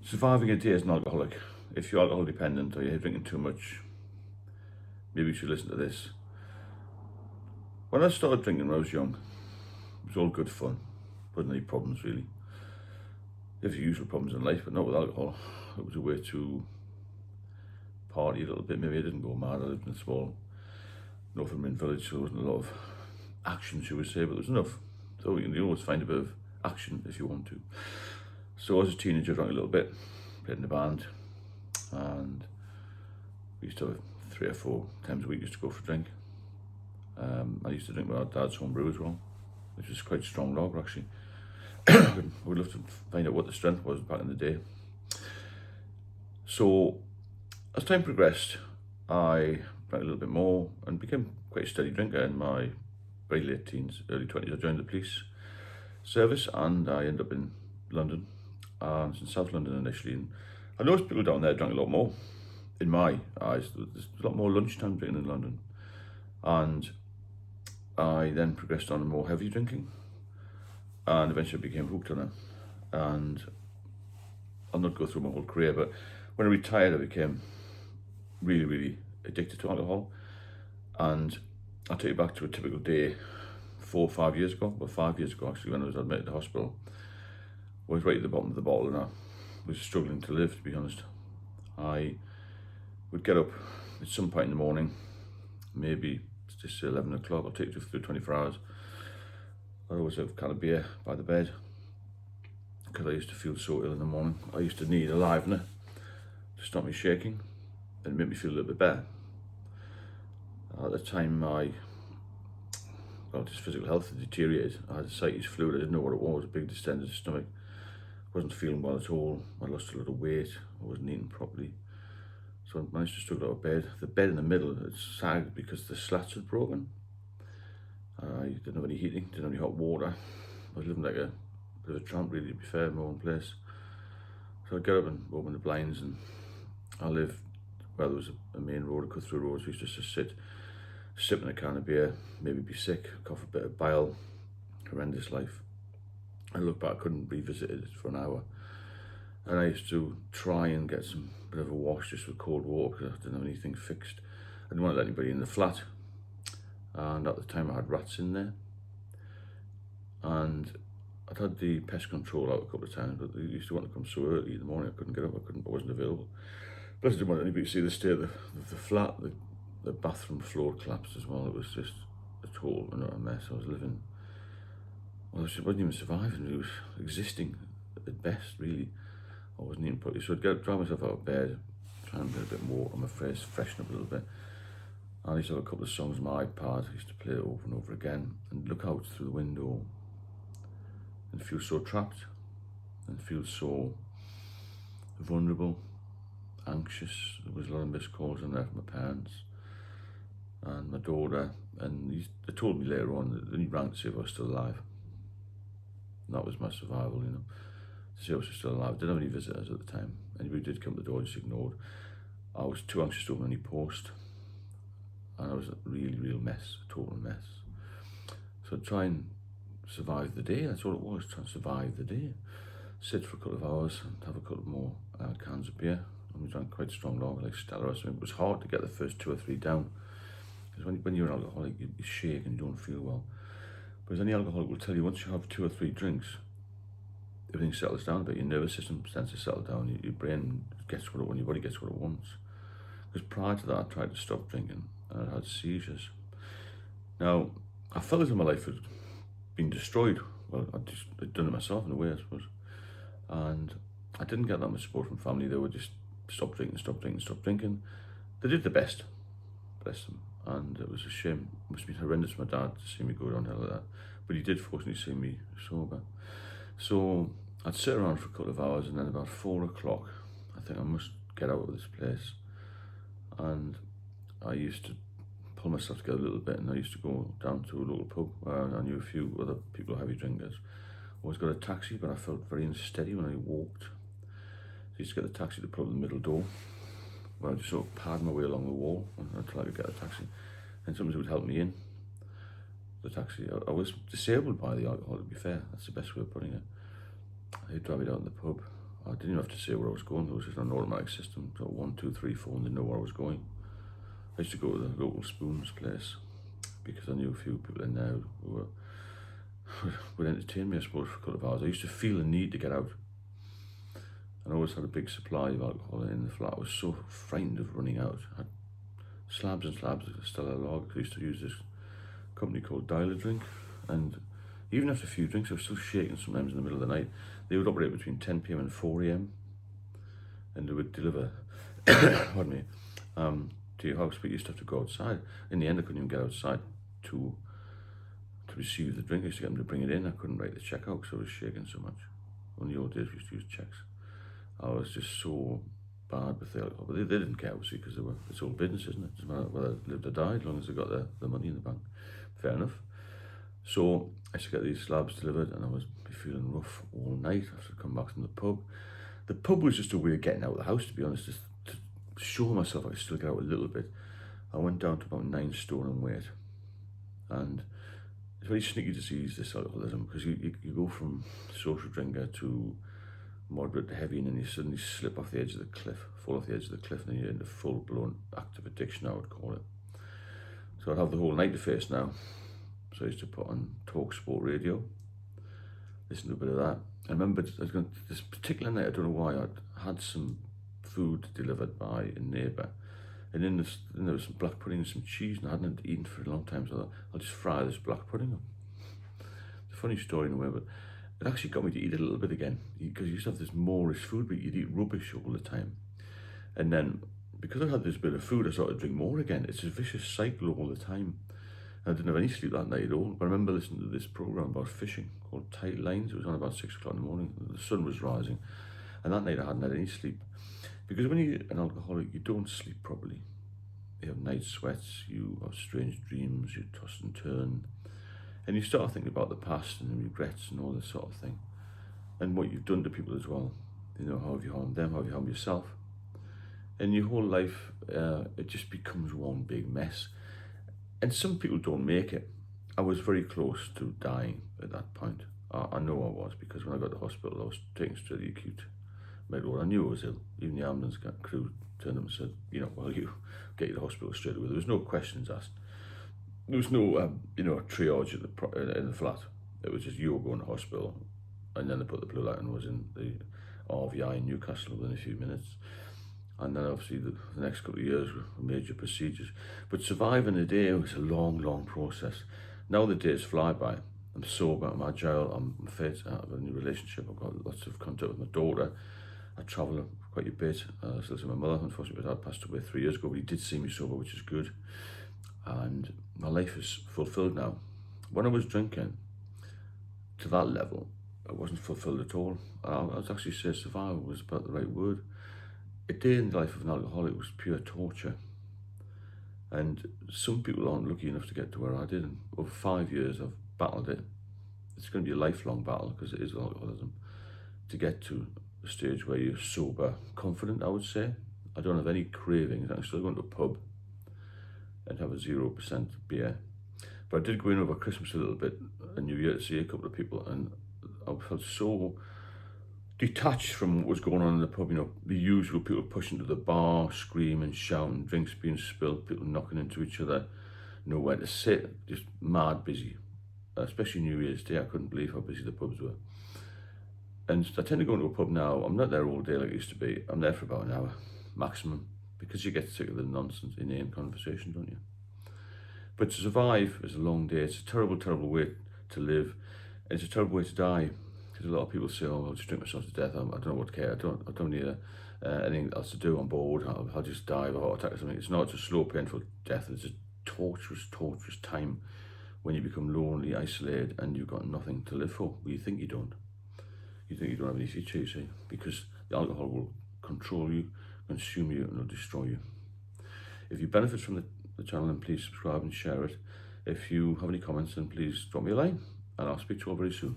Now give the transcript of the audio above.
Surviving a day as an alcoholic. If you're alcohol dependent or you're drinking too much, maybe you should listen to this. When I started drinking when I was young, it was all good fun. Wasn't any problems really. You have your usual problems in life, but not with alcohol. It was a way to party a little bit. Maybe I didn't go mad. I lived in a small Northumberland village, so there wasn't a lot of action, should we say, but there was enough. So you can always find a bit of action if you want to. So as a teenager, I drank a little bit, played in the band, and we used to have 3 or 4 times a week used to go for a drink. I used to drink with our dad's home brew as well, which was quite strong lager actually. I would love to find out what the strength was back in the day. So as time progressed, I drank a little bit more and became quite a steady drinker in my very late teens, early 20s. I joined the police service and I ended up in London. I was in South London initially, and I noticed people down there drank a lot more. In my eyes, there's a lot more lunchtime drinking in London. And I then progressed on to more heavy drinking and eventually became hooked on it. And I'll not go through my whole career, but when I retired, I became really, really addicted to alcohol. And I'll take you back to a typical day 4 or 5 years ago, well 5 years ago actually, when I was admitted to hospital. I was right at the bottom of the bottle and I was struggling to live, to be honest. I would get up at some point in the morning, maybe just 11 o'clock, I'll take you through 24 hours. I always have a can of beer by the bed because I used to feel so ill in the morning. I used to need a livener to stop me shaking and make me feel a little bit better. At the time, just physical health had deteriorated. I had ascites fluid, I didn't know what it was, a big distended stomach. Wasn't feeling well at all. I lost a lot of weight, I wasn't eating properly. So I managed to struggle out of bed. The bed in the middle, it sagged because the slats had broken. I didn't have any heating, didn't have any hot water. I was living like a bit of a tramp really, to be fair, in my own place. So I'd get up and open the blinds, and I lived where there was a main road, a cut-through road, so I used to just sit, sipping a can of beer, maybe be sick, cough a bit of bile. Horrendous life. I look back, I couldn't revisit it for an hour. And I used to try and get some bit of a wash just with cold water because I didn't have anything fixed. I didn't want to let anybody in the flat. And at the time I had rats in there. And I'd had the pest control out a couple of times, but they used to want to come so early in the morning I couldn't get up, I wasn't available. Plus I didn't want anybody to see the state of the flat. The bathroom floor collapsed as well. It was just a total mess. I was living, well, I wasn't even surviving, it was existing at best really. I wasn't eating properly, so I'd drive myself out of bed, try and get a bit more on my face, freshen up a little bit. I used to have a couple of songs on my iPad, I used to play it over and over again and look out through the window and feel so trapped and feel so vulnerable, anxious. There was a lot of missed calls in there from my parents and my daughter, and they told me later on that they rang to see if I was still alive. And that was my survival, you know, to see if I was still alive. I didn't have any visitors at the time. Anybody who did come to the door, I just ignored. I was too anxious to open any post, and I was a real mess, a total mess. So I'd try and survive the day. That's all it was, trying to survive the day. Sit for a couple of hours and have a couple more cans of beer. And we drank quite strong lager, like Stella or something. It was hard to get the first 2 or 3 down, because when you're an alcoholic, you shake and you don't feel well. But as any alcoholic will tell you, once you have 2 or 3 drinks, everything settles down a bit. Your nervous system tends to settle down. Your brain gets what it wants, your body gets what it wants. Because prior to that, I tried to stop drinking and I had seizures. Now, I felt as if my life had been destroyed. Well, I'd done it myself in a way, I suppose. And I didn't get that much support from family. They would just stop drinking. They did the best, bless them. And it was a shame. It must have been horrendous for my dad to see me go downhill like that. But he did fortunately see me sober. So I'd sit around for a couple of hours, and then about 4 o'clock, I think I must get out of this place. And I used to pull myself together a little bit, and I used to go down to a local pub where I knew a few other people, heavy drinkers. Always got a taxi, but I felt very unsteady when I walked. So I used to get the taxi to put up in the middle door, where I just sort of pad my way along the wall until I could get a taxi. And somebody would help me in the taxi. I was disabled by the alcohol, to be fair. That's the best way of putting it. I'd drive it out in the pub. I'd didn't even have to say where I was going. There was just an automatic system. So 1, 2, 3, 4, and they know where I was going. I used to go to the local spoons place because I knew a few people in there who would entertain me, I suppose, for a couple of hours. I used to feel the need to get out. And I always had a big supply of alcohol in the flat. I was so frightened of running out. I had slabs and slabs of Stella Lager. I used to use this company called Dial a Drink, and even after a few drinks I was still shaking sometimes in the middle of the night. They would operate between 10 p.m. and 4 a.m. and they would deliver pardon me, to your house, but you used to have to go outside. In the end I couldn't even get outside to receive the drink. I used to get them to bring it in. I couldn't write the check out because I was shaking so much. In the old days we used to use checks. I was just so bad with the alcohol, but they didn't care, obviously, because it's all business, isn't it? It doesn't matter whether I lived or died, as long as they got the money in the bank. Fair enough. So I used to get these slabs delivered, and I was feeling rough all night after I come back from the pub. The pub was just a way of getting out of the house, to be honest, just to show myself I could still get out a little bit. I went down to about 9 stone in weight, and it's very sneaky disease, this alcoholism, because you go from social drinker to moderate to heavy, and then you suddenly slip off the edge of the cliff, fall off the edge of the cliff, and then you're into full-blown active addiction, I would call it. So I'd have the whole night to face now. So I used to put on Talk Sport Radio, listen to a bit of that. I remember this particular night, I don't know why, I'd had some food delivered by a neighbour, and then there was some black pudding and some cheese, and I hadn't eaten for a long time, so I thought, I'll just fry this black pudding up. It's a funny story in a way, but it actually got me to eat a little bit again, because you used to have this Moorish food, but you'd eat rubbish all the time. And then, because I had this bit of food, I started to drink more again. It's a vicious cycle all the time. And I didn't have any sleep that night at all. But I remember listening to this program about fishing called Tight Lines. It was on about 6 o'clock in the morning. The sun was rising. And that night I hadn't had any sleep. Because when you're an alcoholic, you don't sleep properly. You have night sweats, you have strange dreams, you toss and turn. And you start thinking about the past and the regrets and all this sort of thing. And what you've done to people as well. You know, how have you harmed them, how have you harmed yourself? And your whole life, it just becomes one big mess. And some people don't make it. I was very close to dying at that point. I know I was, because when I got to hospital, I was taken to the acute medical ward. I knew I was ill. Even the ambulance crew turned up and said, you know, well, you get you to the hospital straight away. There was no questions asked. There was no, triage in the flat. It was just you were going to hospital, and then they put the blue light and was in the RVI in Newcastle within a few minutes. And then obviously the next couple of years were major procedures. But surviving a day was a long, long process. Now the days fly by. I'm sober, I'm agile, I'm fit, I have a new relationship, I've got lots of contact with my daughter. I travel quite a bit. I still see my mother. Unfortunately, my dad passed away 3 years ago, but he did see me sober, which is good. And my life is fulfilled now. When I was drinking to that level, I wasn't fulfilled at all. I would actually say survival was about the right word. A day in the life of an alcoholic was pure torture. And some people aren't lucky enough to get to where I did. And over 5 years, I've battled it. It's going to be a lifelong battle, because it is alcoholism, to get to a stage where you're sober, confident, I would say. I don't have any cravings. I can still go into a pub and have a 0% beer. But I did go in over Christmas a little bit and New Year to see a couple of people, and I felt so detached from what was going on in the pub. You know, the usual people pushing to the bar, screaming, shouting, drinks being spilled, people knocking into each other, nowhere to sit, just mad busy. Especially New Year's Day, I couldn't believe how busy the pubs were. And I tend to go into a pub now. I'm not there all day like I used to be. I'm there for about an hour maximum, because you get sick of the nonsense, inane conversation, don't you? But to survive is a long day. It's a terrible, terrible way to live. And it's a terrible way to die. Because a lot of people say, oh, I'll just drink myself to death. I don't know what to care. I don't need anything else to do. I'm bored. I'll just die of a heart attack or something. It's not. It's a slow, painful death. It's a torturous, torturous time when you become lonely, isolated, and you've got nothing to live for. Well, you think you don't. You think you don't have any future, you see, because the alcohol will control you, consume you, and it'll destroy you. If you benefit from the channel, then please subscribe and share it. If you have any comments, then please drop me a line, and I'll speak to you all very soon.